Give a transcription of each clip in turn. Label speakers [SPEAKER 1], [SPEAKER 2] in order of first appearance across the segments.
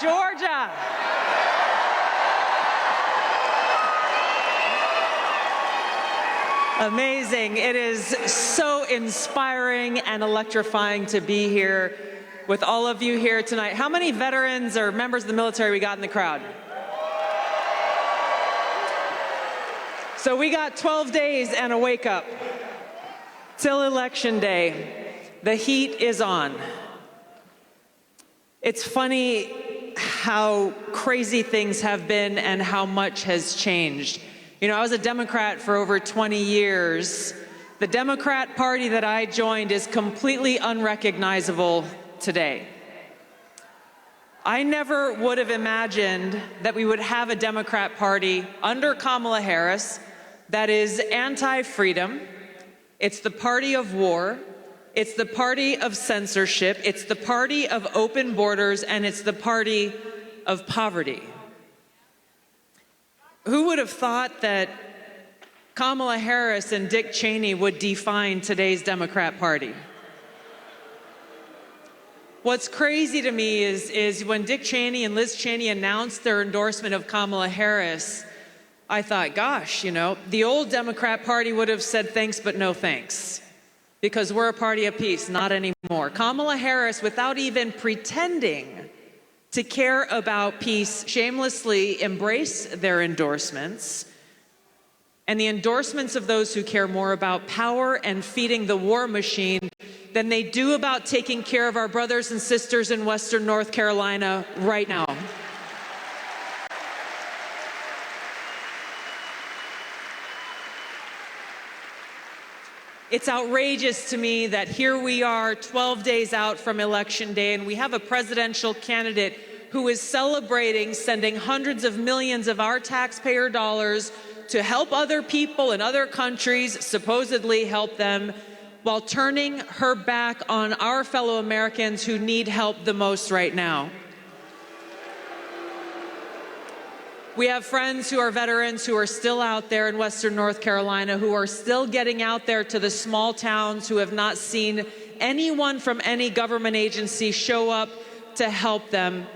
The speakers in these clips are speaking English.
[SPEAKER 1] Georgia. Amazing. It is so inspiring and electrifying to be here with all of you here tonight. How many veterans or members of the military we got in the crowd? So we got 12 days and a wake up till Election Day. The heat is on. It's funny how crazy things have been and how much has changed. You know, I was a Democrat for over 20 years. The Democrat Party that I joined is completely unrecognizable today. I never would have imagined that we would have a Democrat Party under Kamala Harris that is anti-freedom. It's the party of war. It's the party of censorship. It's the party of open borders, and it's the party of poverty. Who would have thought that Kamala Harris and Dick Cheney would define today's Democrat Party? What's crazy to me is when Dick Cheney and Liz Cheney announced their endorsement of Kamala Harris, I thought, gosh, you know, the old Democrat Party would have said thanks but no thanks, because we're a party of peace. Not anymore. Kamala Harris, without even pretending to care about peace, shamelessly embrace their endorsements, and the endorsements of those who care more about power and feeding the war machine than they do about taking care of our brothers and sisters in Western North Carolina right now. It's outrageous to me that here we are 12 days out from Election Day, and we have a presidential candidate who is celebrating sending hundreds of millions of our taxpayer dollars to help other people in other countries, supposedly help them, while turning her back on our fellow Americans who need help the most right now. We have friends who are veterans who are still out there in Western North Carolina, who are still getting out there to the small towns, who have not seen anyone from any government agency show up to help them.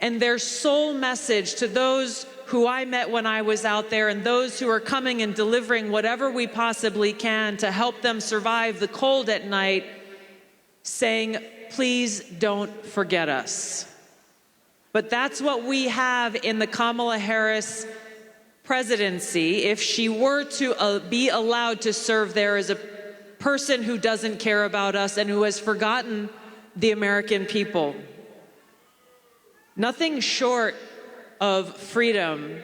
[SPEAKER 1] And their sole message to those who I met when I was out there and those who are coming and delivering whatever we possibly can to help them survive the cold at night, saying, please don't forget us. But that's what we have in the Kamala Harris presidency. If she were to be allowed to serve there as a person who doesn't care about us and who has forgotten the American people. Nothing short of freedom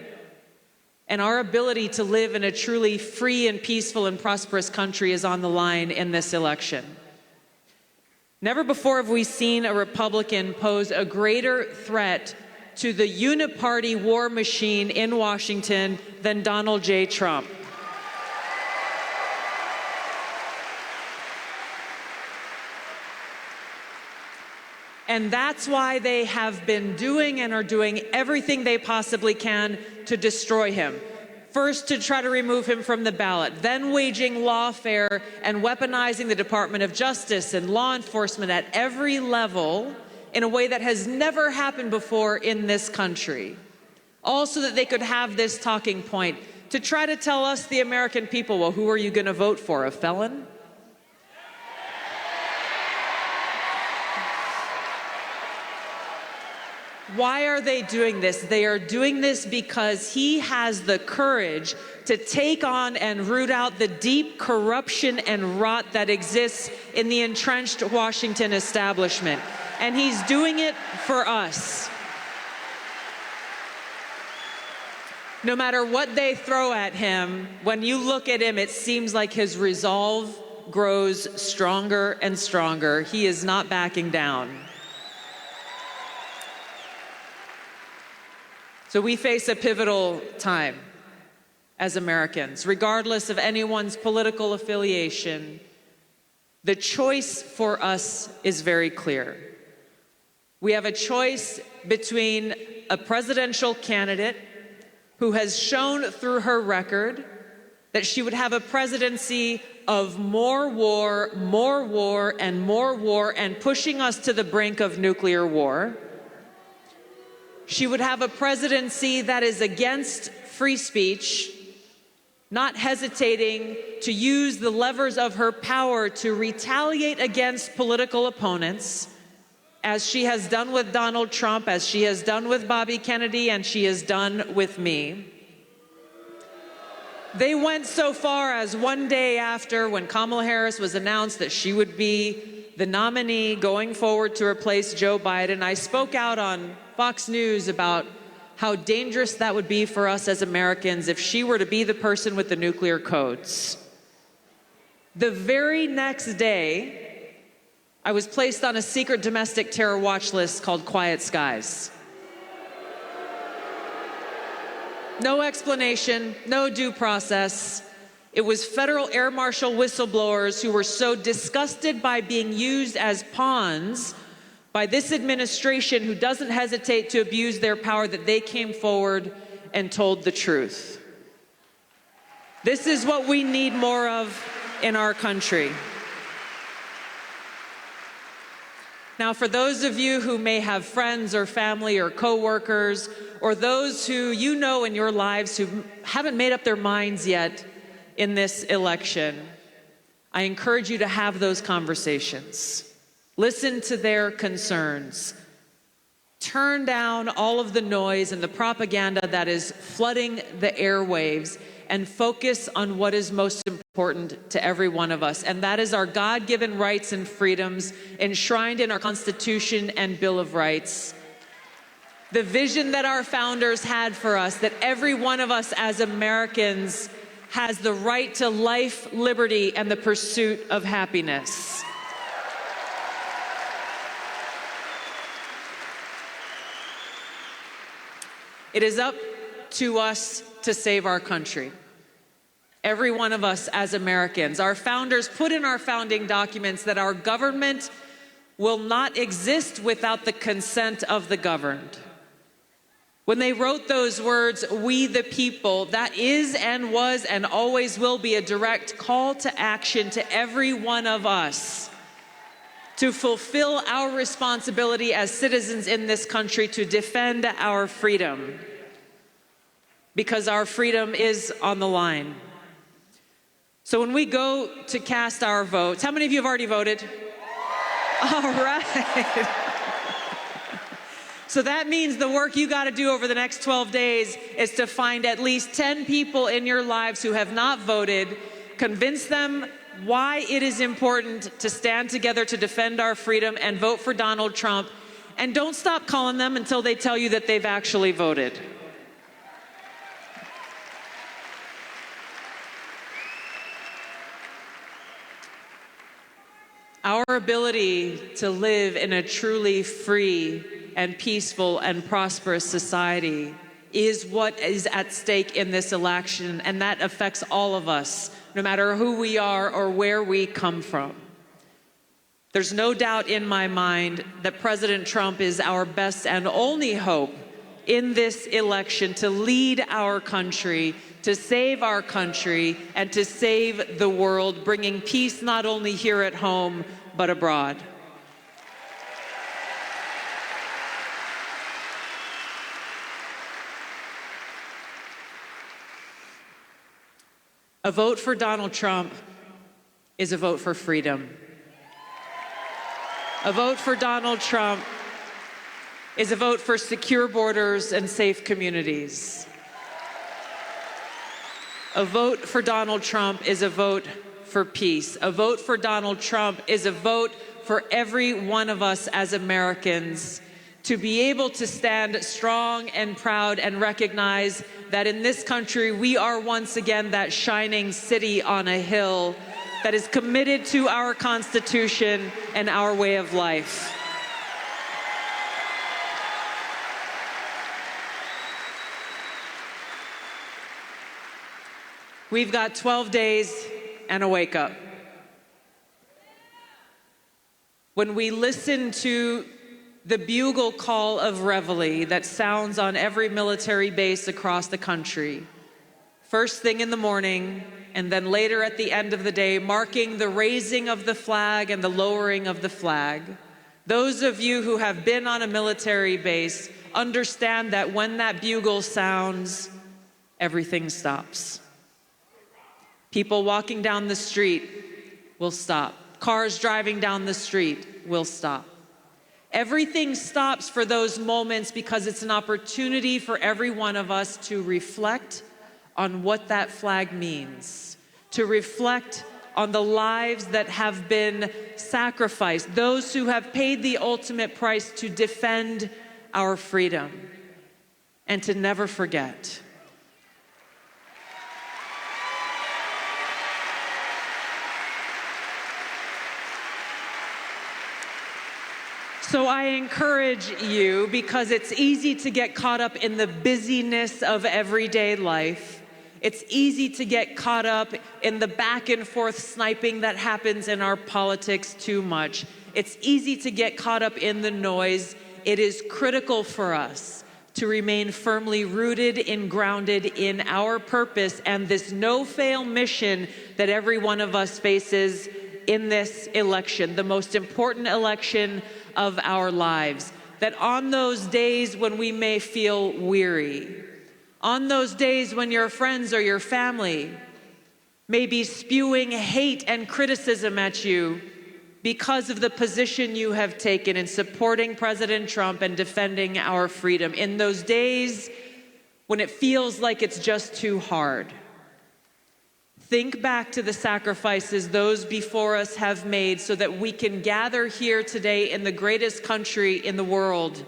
[SPEAKER 1] and our ability to live in a truly free and peaceful and prosperous country is on the line in this election. Never before have we seen a Republican pose a greater threat to the uniparty war machine in Washington than Donald J. Trump. And that's why they have been doing and are doing everything they possibly can to destroy him. First, to try to remove him from the ballot, then waging lawfare and weaponizing the Department of Justice and law enforcement at every level in a way that has never happened before in this country. All so that they could have this talking point to try to tell us, the American people, well, who are you going to vote for, a felon? Why are they doing this? They are doing this because he has the courage to take on and root out the deep corruption and rot that exists in the entrenched Washington establishment. And he's doing it for us. No matter what they throw at him, when you look at him, it seems like his resolve grows stronger and stronger. He is not backing down. So we face a pivotal time as Americans, regardless of anyone's political affiliation. The choice for us is very clear. We have a choice between a presidential candidate who has shown through her record that she would have a presidency of more war, and more war, and pushing us to the brink of nuclear war. She would have a presidency that is against free speech, not hesitating to use the levers of her power to retaliate against political opponents, as she has done with Donald Trump, as she has done with Bobby Kennedy, and she has done with me. They went so far as one day after, when Kamala Harris was announced that she would be the nominee going forward to replace Joe Biden, I spoke out on Fox News about how dangerous that would be for us as Americans if she were to be the person with the nuclear codes. The very next day, I was placed on a secret domestic terror watch list called Quiet Skies. No explanation, no due process. It was federal air marshal whistleblowers who were so disgusted by being used as pawns by this administration, who doesn't hesitate to abuse their power, that they came forward and told the truth. This is what we need more of in our country. Now, for those of you who may have friends or family or coworkers, or those who you know in your lives who haven't made up their minds yet in this election, I encourage you to have those conversations. Listen to their concerns. Turn down all of the noise and the propaganda that is flooding the airwaves, and focus on what is most important to every one of us, and that is our God-given rights and freedoms enshrined in our Constitution and Bill of Rights. The vision that our founders had for us, that every one of us as Americans has the right to life, liberty, and the pursuit of happiness. It is up to us to save our country. Every one of us as Americans. Our founders put in our founding documents that our government will not exist without the consent of the governed. When they wrote those words, "we the people," that is and was and always will be a direct call to action to every one of us to fulfill our responsibility as citizens in this country to defend our freedom, because our freedom is on the line. So when we go to cast our votes, how many of you have already voted? All right. So that means the work you got to do over the next 12 days is to find at least 10 people in your lives who have not voted, convince them why it is important to stand together to defend our freedom and vote for Donald Trump, and don't stop calling them until they tell you that they've actually voted. Our ability to live in a truly free and peaceful and prosperous society is what is at stake in this election, and that affects all of us, no matter who we are or where we come from. There's no doubt in my mind that President Trump is our best and only hope in this election to lead our country, to save our country, and to save the world, bringing peace not only here at home, but abroad. A vote for Donald Trump is a vote for freedom. A vote for Donald Trump is a vote for secure borders and safe communities. A vote for Donald Trump is a vote for peace. A vote for Donald Trump is a vote for every one of us as Americans to be able to stand strong and proud and recognize that in this country we are once again that shining city on a hill that is committed to our Constitution and our way of life. We've got 12 days and a wake-up. When we listen to the bugle call of reveille that sounds on every military base across the country, first thing in the morning, and then later at the end of the day, marking the raising of the flag and the lowering of the flag, those of you who have been on a military base understand that when that bugle sounds, everything stops. People walking down the street will stop. Cars driving down the street will stop. Everything stops for those moments because it's an opportunity for every one of us to reflect on what that flag means, to reflect on the lives that have been sacrificed, those who have paid the ultimate price to defend our freedom, and to never forget. So I encourage you, because it's easy to get caught up in the busyness of everyday life. It's easy to get caught up in the back and forth sniping that happens in our politics too much. It's easy to get caught up in the noise. It is critical for us to remain firmly rooted and grounded in our purpose and this no-fail mission that every one of us faces in this election, the most important election of our lives. That on those days when we may feel weary, on those days when your friends or your family may be spewing hate and criticism at you because of the position you have taken in supporting President Trump and defending our freedom, in those days when it feels like it's just too hard, think back to the sacrifices those before us have made so that we can gather here today in the greatest country in the world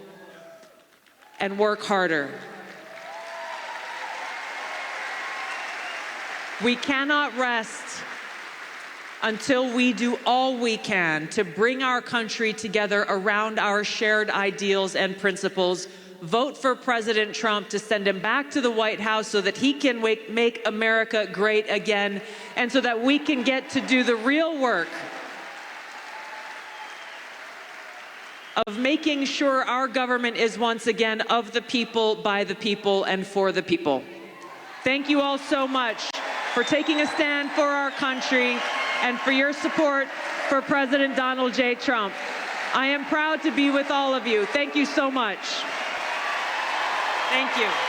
[SPEAKER 1] and work harder. We cannot rest until we do all we can to bring our country together around our shared ideals and principles. Vote for President Trump to send him back to the White House so that he can make America great again, and so that we can get to do the real work of making sure our government is once again of the people, by the people, and for the people. Thank you all so much for taking a stand for our country and for your support for President Donald J. Trump. I am proud to be with all of you. Thank you so much. Thank you.